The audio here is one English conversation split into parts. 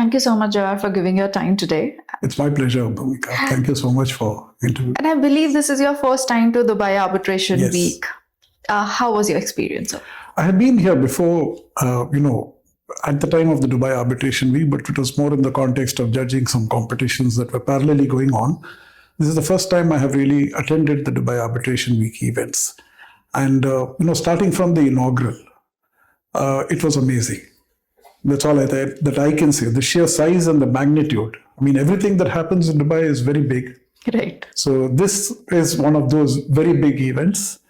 Thank you so much, Jawad, for giving your time today. It's my pleasure, Bhumika. Thank you so much for interviewing. And I believe this is your first time to Dubai Arbitration Yes. Week. How was your experience? I had been here before, at the time of the Dubai Arbitration Week, but it was more in the context of judging some competitions that were parallelly going on. This is the first time I have really attended the Dubai Arbitration Week events. And, starting from the inaugural, it was amazing. That's all that I can say. The sheer size and the magnitude. I mean, everything that happens in Dubai is very big. Right. So this is one of those very big events.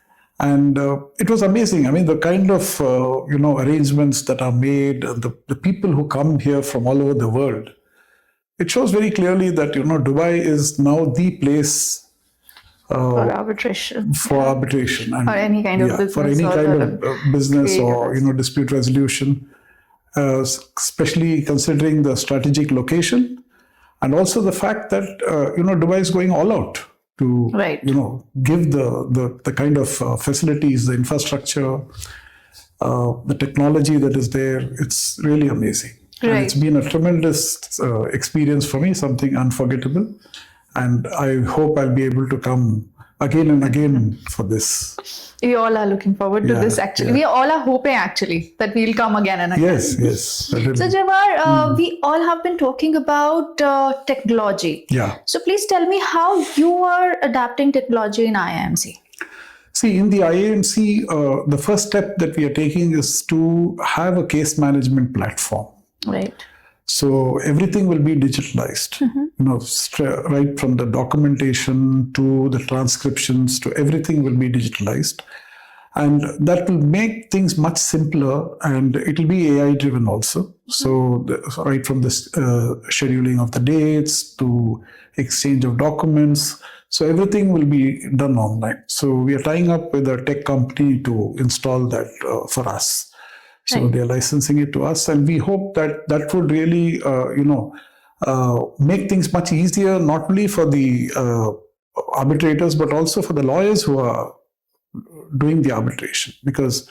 And it was amazing. I mean, the kind of, arrangements that are made, the people who come here from all over the world, it shows very clearly that, Dubai is now the place For arbitration. And, or any kind of business. For any kind of business or, dispute resolution, especially considering the strategic location and also the fact that, Dubai is going all out to, give the kind of facilities, the infrastructure, the technology that is there. It's really amazing. Right. And it's been a tremendous experience for me, something unforgettable. And I hope I'll be able to come again and again for this. We all are looking forward to this, actually. We all are hoping, actually, that we'll come again and again. Yes. So, Jawad, we all have been talking about technology. Yeah. So, please tell me how you are adapting technology in IAMC. See, in the IAMC, the first step that we are taking is to have a case management platform. Right. So everything will be digitalized, right from the documentation to the transcriptions to everything will be digitalized. And that will make things much simpler and it will be AI driven also. So right from the scheduling of the dates to exchange of documents. So everything will be done online. So we are tying up with a tech company to install that for us. So they're licensing it to us, and we hope that that would really, make things much easier, not only for the arbitrators, but also for the lawyers who are doing the arbitration. Because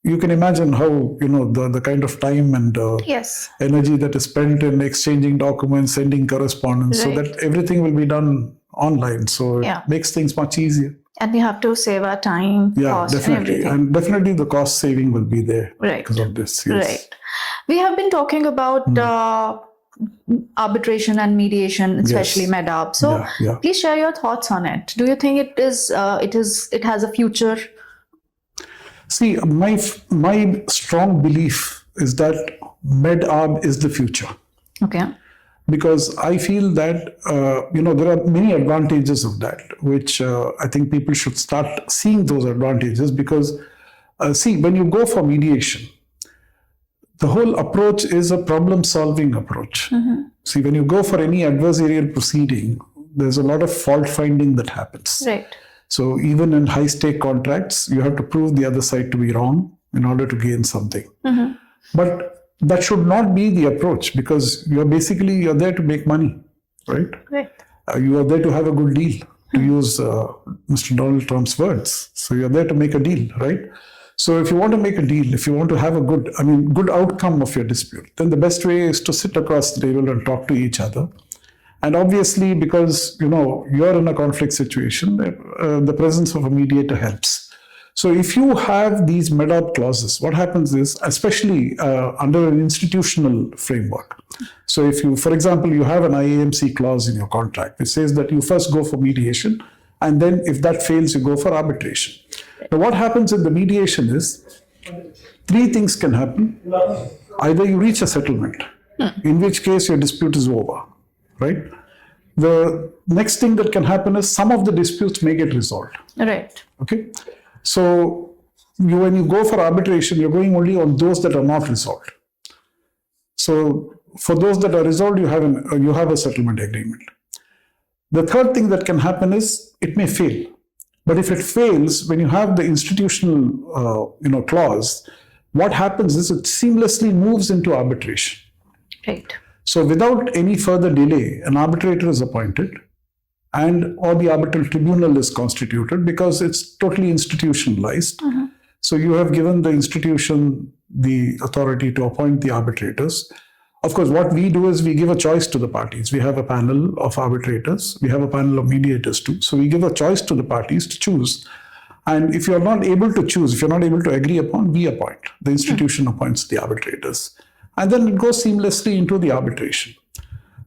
you can imagine how, the kind of time and energy that is spent in exchanging documents, sending correspondence, so that everything will be done online. So it makes things much easier. And we have to save our time, cost, definitely. and everything. And definitely the cost saving will be there because of this. Yes. Right. We have been talking about arbitration and mediation, especially MEDAB. So please share your thoughts on it. Do you think it has a future? See, my strong belief is that MEDAB is the future. Okay. Because I feel that, there are many advantages of that, which I think people should start seeing those advantages because, when you go for mediation, the whole approach is a problem-solving approach. See, when you go for any adversarial proceeding, there's a lot of fault finding that happens. Right. So even in high-stake contracts, you have to prove the other side to be wrong in order to gain something. But that should not be the approach because you're there to make money, right? Right. You are there to have a good deal, to use Mr. Donald Trump's words. So you're there to make a deal, right? So if you want to make a deal, if you want to have a good outcome of your dispute, then the best way is to sit across the table and talk to each other. And obviously, because, you're in a conflict situation, the presence of a mediator helps. So if you have these MEDAB clauses, what happens is, especially under an institutional framework. So if you, for example, you have an IAMC clause in your contract, which says that you first go for mediation, and then if that fails, you go for arbitration. Now what happens in the mediation is, three things can happen. Either you reach a settlement, in which case your dispute is over, right? The next thing that can happen is some of the disputes may get resolved. Right. Okay. So when you go for arbitration, you're going only on those that are not resolved. So for those that are resolved, you have a settlement agreement. The third thing that can happen is it may fail. But if it fails, when you have the institutional clause, what happens is it seamlessly moves into arbitration. Right. So without any further delay, an arbitrator is appointed or the arbitral tribunal is constituted because it's totally institutionalized. So you have given the institution the authority to appoint the arbitrators. Of course, what we do is we give a choice to the parties. We have a panel of arbitrators. We have a panel of mediators too. So we give a choice to the parties to choose. And if you're not able to choose, if you're not able to agree upon, we appoint. The institution appoints the arbitrators. And then it goes seamlessly into the arbitration.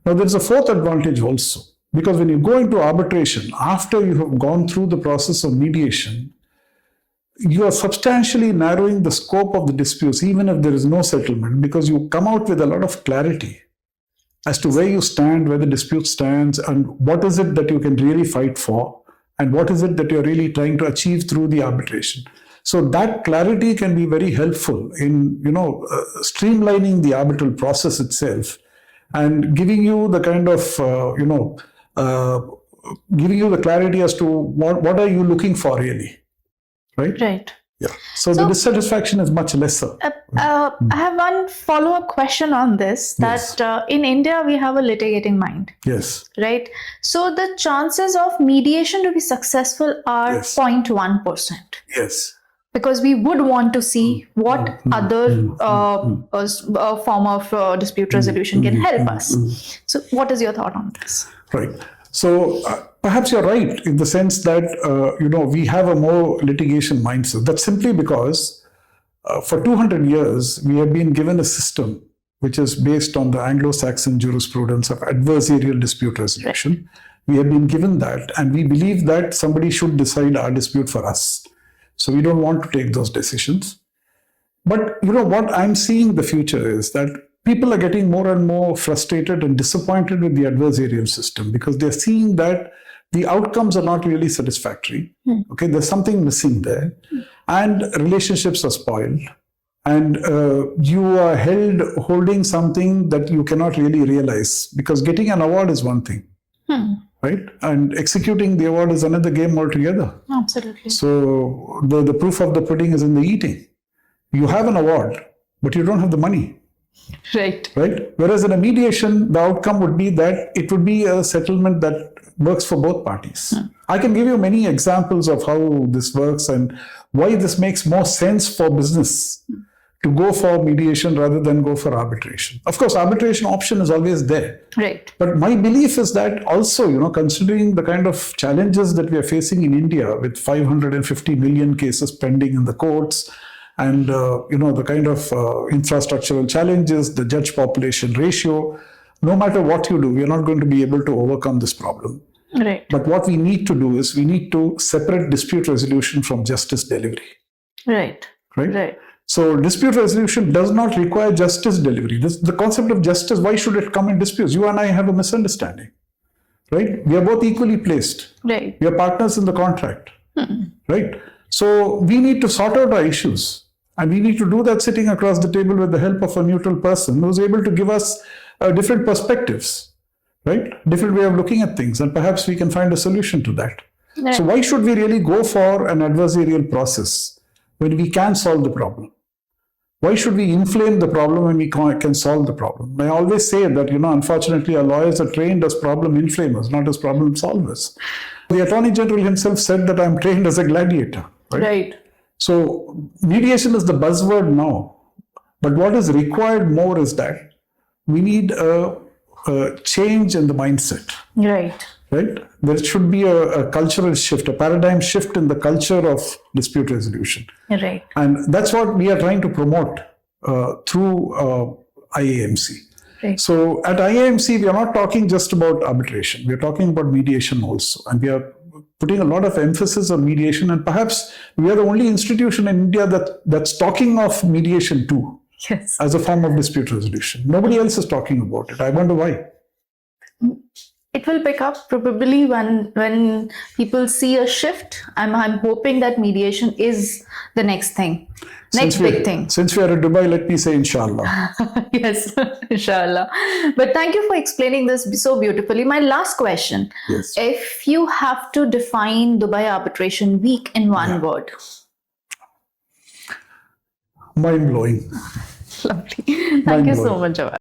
Now, there's a fourth advantage also. Because when you go into arbitration, after you have gone through the process of mediation, you are substantially narrowing the scope of the disputes, even if there is no settlement, because you come out with a lot of clarity as to where you stand, where the dispute stands, and what is it that you can really fight for, and what is it that you're really trying to achieve through the arbitration. So that clarity can be very helpful in, streamlining the arbitral process itself and giving you the kind of, giving you the clarity as to what are you looking for really. Right? Right. Yeah. So the dissatisfaction is much lesser. I have one follow-up question on this, that in India, we have a litigating mind. Yes. Right. So the chances of mediation to be successful are 0.1%. Yes. Because we would want to see what other form of dispute resolution can help us. So what is your thought on this? Right. So perhaps you're right in the sense that, we have a more litigation mindset. That's simply because for 200 years, we have been given a system which is based on the Anglo-Saxon jurisprudence of adversarial dispute resolution. We have been given that, and we believe that somebody should decide our dispute for us. So we don't want to take those decisions. But what I'm seeing in the future is that people are getting more and more frustrated and disappointed with the adversarial system because they're seeing that the outcomes are not really satisfactory. Okay, there's something missing there, and relationships are spoiled, and you are holding something that you cannot really realize, because getting an award is one thing, right? And executing the award is another game altogether. Absolutely. So the proof of the pudding is in the eating. You have an award, but you don't have the money. Right. Whereas in a mediation, the outcome would be that it would be a settlement that works for both parties. I can give you many examples of how this works and why this makes more sense for business to go for mediation rather than go for arbitration. Of course, arbitration option is always there. Right. But my belief is that also, considering the kind of challenges that we are facing in India with 550 million cases pending in the courts, and the kind of infrastructural challenges, the judge population ratio, no matter what you do, we are not going to be able to overcome this problem. Right. But what we need to do is we need to separate dispute resolution from justice delivery. Right. Right. So dispute resolution does not require justice delivery. The concept of justice, why should it come in disputes? You and I have a misunderstanding. Right? We are both equally placed. Right. We are partners in the contract. Right? So we need to sort out our issues. And we need to do that sitting across the table with the help of a neutral person who's able to give us different perspectives, right? Different way of looking at things. And perhaps we can find a solution to that. Right. So why should we really go for an adversarial process when we can solve the problem? Why should we inflame the problem when we can solve the problem? I always say that, unfortunately, our lawyers are trained as problem inflamers, not as problem solvers. The Attorney General himself said that I'm trained as a gladiator. Right. So mediation is the buzzword now. But what is required more is that we need a change in the mindset. Right. There should be a cultural shift, a paradigm shift in the culture of dispute resolution. Right. And that's what we are trying to promote through IAMC. Right. So at IAMC, we are not talking just about arbitration. We are talking about mediation also. And we are putting a lot of emphasis on mediation. And perhaps we are the only institution in India that's talking of mediation too. Yes. As a form of dispute resolution. Nobody else is talking about it. I wonder why. It will pick up probably when people see a shift. I'm hoping that mediation is the next thing. Next big thing. Since we are in Dubai, let me say inshallah. Yes, inshallah. But thank you for explaining this so beautifully. My last question. Yes. If you have to define Dubai Arbitration Week in one word. Mind-blowing. Lovely. Thank you so much, Jawad.